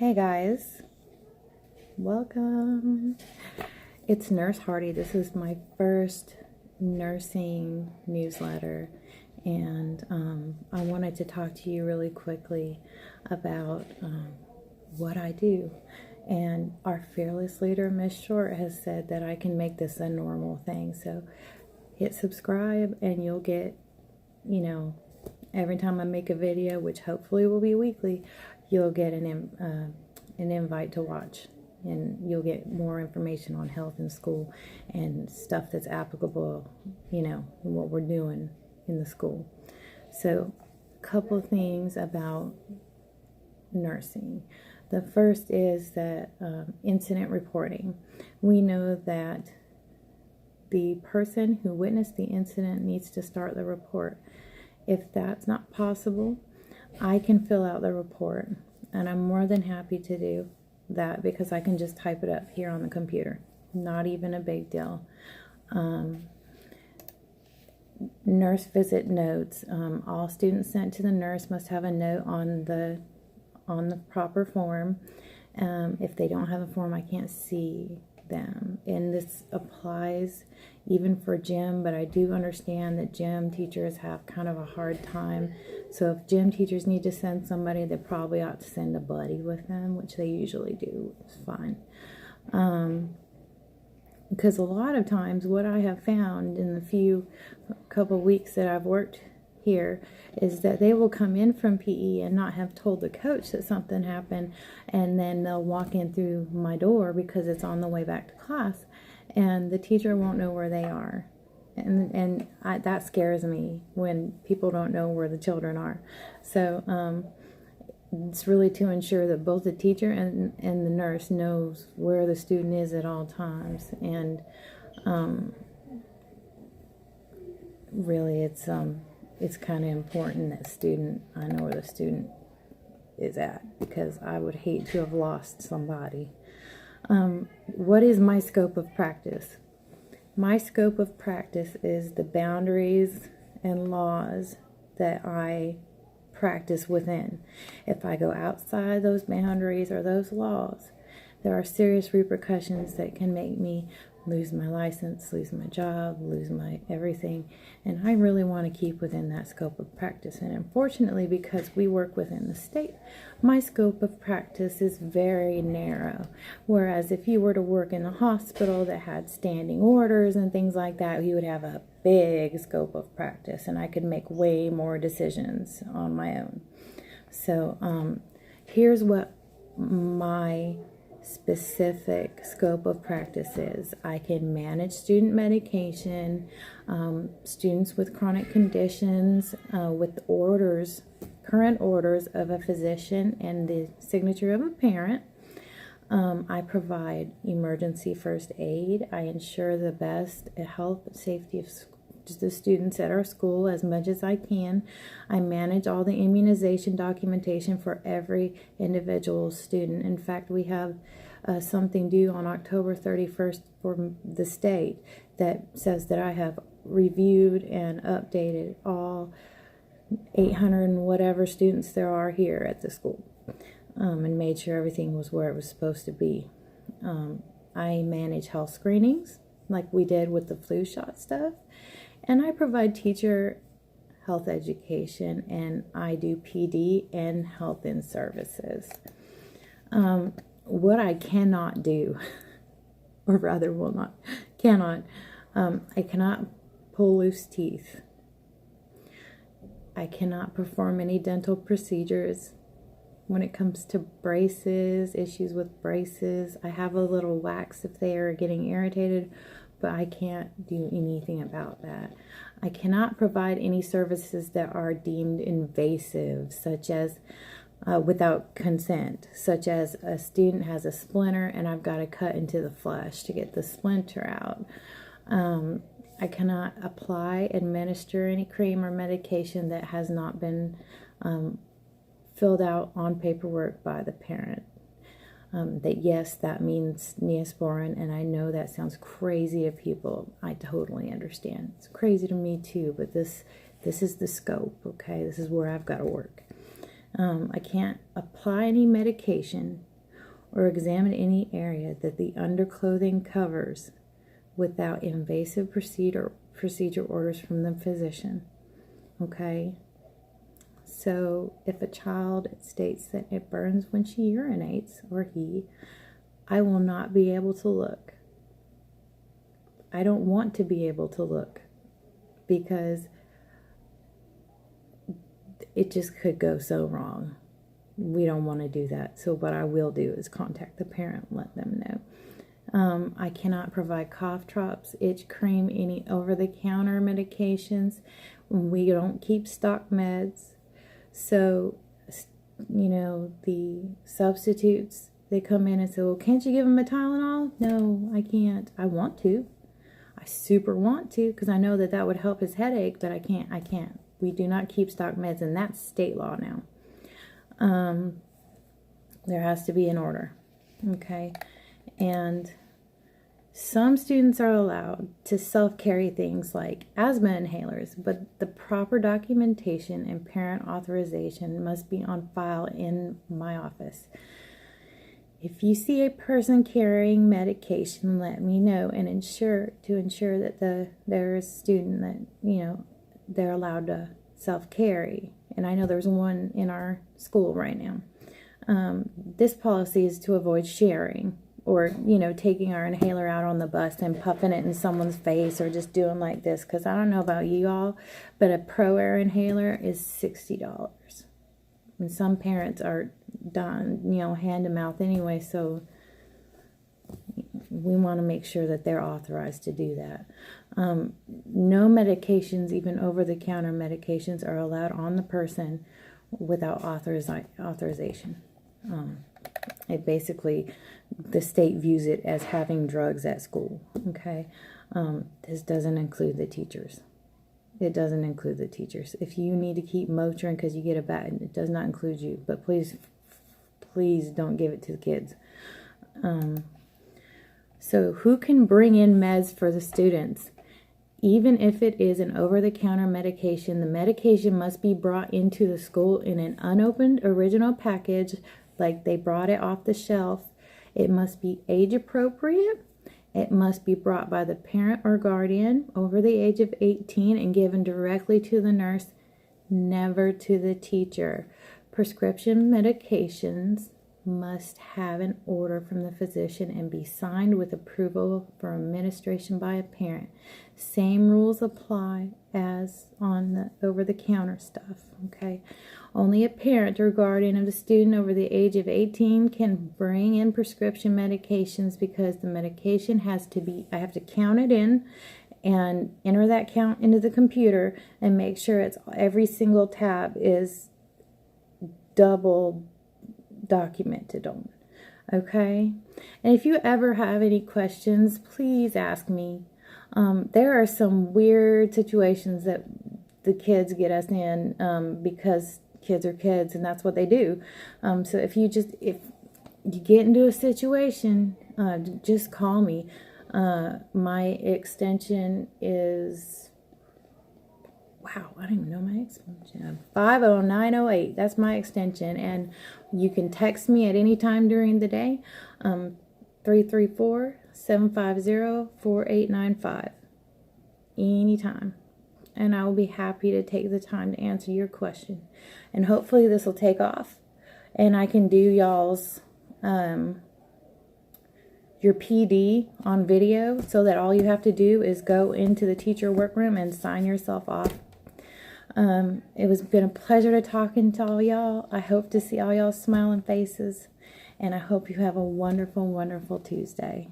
Hey guys, welcome. It's Nurse Hardy. This is my first nursing newsletter, and I wanted to talk to you really quickly about what I do. And our fearless leader, Miss Short, has said that I can make this a normal thing. So hit subscribe, and you'll get, every time I make a video, which hopefully will be weekly, you'll get an invite to watch, and you'll get more information on health in school and stuff that's applicable, in what we're doing in the school. So, a couple of things about nursing. The first is that incident reporting. We know that the person who witnessed the incident needs to start the report. If that's not possible, I can fill out the report, and I'm more than happy to do that because I can just type it up here on the computer. Not even a big deal. Nurse visit notes. All students sent to the nurse must have a note on the proper form. If they don't have a form, I can't see them. And this applies even for gym, but I do understand that gym teachers have kind of a hard time. So if gym teachers need to send somebody, they probably ought to send a buddy with them, which they usually do. It's fine. Because a lot of times what I have found in the couple weeks that I've worked here is that they will come in from PE and not have told the coach that something happened, and then they'll walk in through my door because it's on the way back to class, and the teacher won't know where they are, and that scares me when people don't know where the children are. So it's really to ensure that both the teacher and the nurse knows where the student is at all times, and really it's kind of important that I know where the student is at, because I would hate to have lost somebody. What is my scope of practice? My scope of practice is the boundaries and laws that I practice within. If I go outside those boundaries or those laws, there are serious repercussions that can make me lose my license, lose my job, lose my everything, and I really want to keep within that scope of practice. And unfortunately, because we work within the state, my scope of practice is very narrow. Whereas if you were to work in a hospital that had standing orders and things like that, you would have a big scope of practice, and I could make way more decisions on my own. So here's what my specific scope of practice is. I can manage student medication, students with chronic conditions, with current orders of a physician and the signature of a parent. I provide emergency first aid. I ensure the best health and safety of the students at our school as much as I can. I manage all the immunization documentation for every individual student. In fact, we have something due on October 31st for the state that says that I have reviewed and updated all 800 and whatever students there are here at the school, and made sure everything was where it was supposed to be. I manage health screenings like we did with the flu shot stuff. And I provide teacher health education, and I do PD and health in services. What I cannot do, or rather I cannot pull loose teeth. I cannot perform any dental procedures. When it comes to braces, issues with braces, I have a little wax if they are getting irritated, but I can't do anything about that. I cannot provide any services that are deemed invasive, such as without consent, such as a student has a splinter and I've got to cut into the flesh to get the splinter out. I cannot administer any cream or medication that has not been filled out on paperwork by the parent. That yes, that means Neosporin, and I know that sounds crazy to people. I totally understand. It's crazy to me too, but this is the scope, okay? This is where I've got to work. I can't apply any medication or examine any area that the underclothing covers without invasive procedure orders from the physician. Okay? So if a child states that it burns when she urinates, or he, I will not be able to look. I don't want to be able to look because it just could go so wrong. We don't want to do that. So what I will do is contact the parent and let them know. I cannot provide cough drops, itch cream, any over-the-counter medications. We don't keep stock meds. So, the substitutes, they come in and say, well, can't you give them a Tylenol? No, I can't. I want to. I super want to because I know that would help his headache, but I can't. We do not keep stock meds, and that's state law now. There has to be an order. Okay? And some students are allowed to self-carry things like asthma inhalers, but the proper documentation and parent authorization must be on file in my office. If you see a person carrying medication, let me know and ensure that there's a student that, they're allowed to self-carry. And I know there's one in our school right now. This policy is to avoid sharing or, taking our inhaler out on the bus and puffing it in someone's face or just doing like this. Because I don't know about you all, but a Pro Air inhaler is $60. And some parents are done, hand to mouth anyway, so we want to make sure that they're authorized to do that. No medications, even over-the-counter medications, are allowed on the person without authorization. It basically, the state views it as having drugs at school, okay? This doesn't include the teachers. It doesn't include the teachers. If you need to keep Motrin because you get a bad, it does not include you. But please don't give it to the kids. So who can bring in meds for the students? Even if it is an over-the-counter medication, the medication must be brought into the school in an unopened original package, like they brought it off the shelf. It must be age appropriate. It must be brought by the parent or guardian over the age of 18 and given directly to the nurse, never to the teacher. Prescription medications must have an order from the physician and be signed with approval for administration by a parent. Same rules apply as on the over-the-counter stuff, okay? Only a parent or guardian of the student over the age of 18 can bring in prescription medications because the medication has to be, I have to count it in and enter that count into the computer and make sure it's every single tab is double documented on, okay? And if you ever have any questions, please ask me. There are some weird situations that the kids get us in because kids are kids and that's what they do. So if you get into a situation, just call me. My extension is, wow, I don't even know my extension. 50908. That's my extension. And you can text me at any time during the day. 334-750-4895. Anytime. And I will be happy to take the time to answer your question. And hopefully this will take off. And I can do y'all's your PD on video so that all you have to do is go into the teacher workroom and sign yourself off. It was been a pleasure to talking to all y'all. I hope to see all y'all smiling faces, and I hope you have a wonderful, wonderful Tuesday.